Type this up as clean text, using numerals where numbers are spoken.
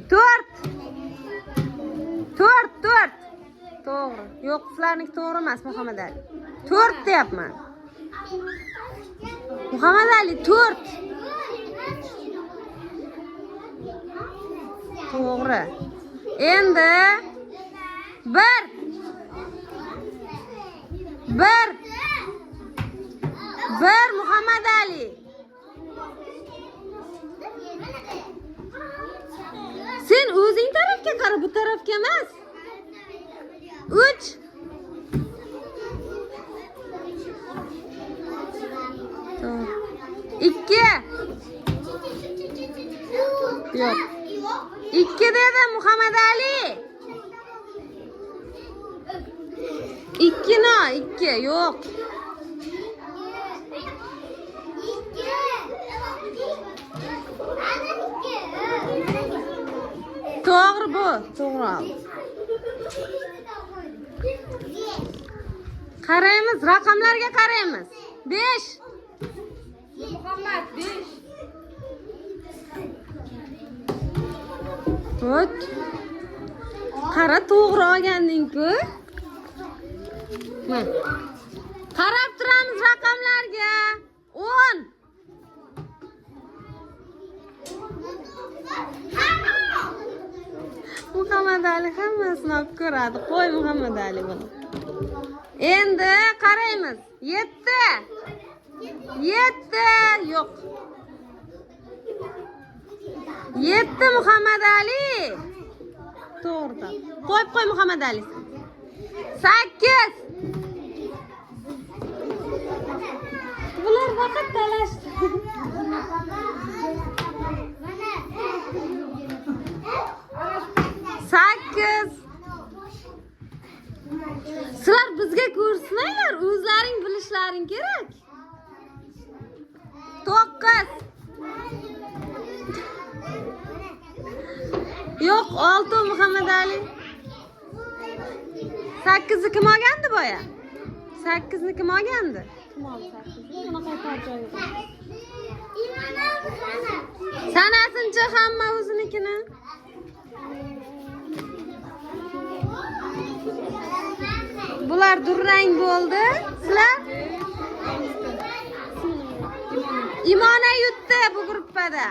4. To'g'ri. Yo'q, sizlarniki to'g'ri emas, Muhammad Ali. 4 deyapman. Muhammad Ali 4. To'g'ri. Endi 1. Muhammad Ali. Sen o'zing tarafga qara, bu tarafga emas. 3. To'g'ri. 2. Yo'q. 2 dedi Muhammad Ali. 2 yo'q. To'g'ri bu. To'g'ri. Qaraymiz, raqamlarga qaraymiz. 5. Muhammad 5. O't. Qara, to'g'ri olganding-ku. Qarab turamiz raqamlarga. 10. Muhammad Ali hammasini olib ko'radi. Qo'y Muhammad Ali buni. Endi qaraymiz. 7. Yo'q. 7 Muhammad Ali. To'g'ri. Qo'y Muhammad Ali. 8. Bular faqat talashdi. 8. Sizlar bizga ko'rsatmanglar, o'zlaring bilishlaring kerak. 9. Yo'q, 6 Muhammad Ali. 8 ni kim olgandi boya? 8 ni kim olgandi? Kim oldi 8? Buni qaytar joyi yo'q. Sanasinchi hamma o'zinikini. Bular durrang bo'ldi. Sizlar Imona yutdi bu gruppada.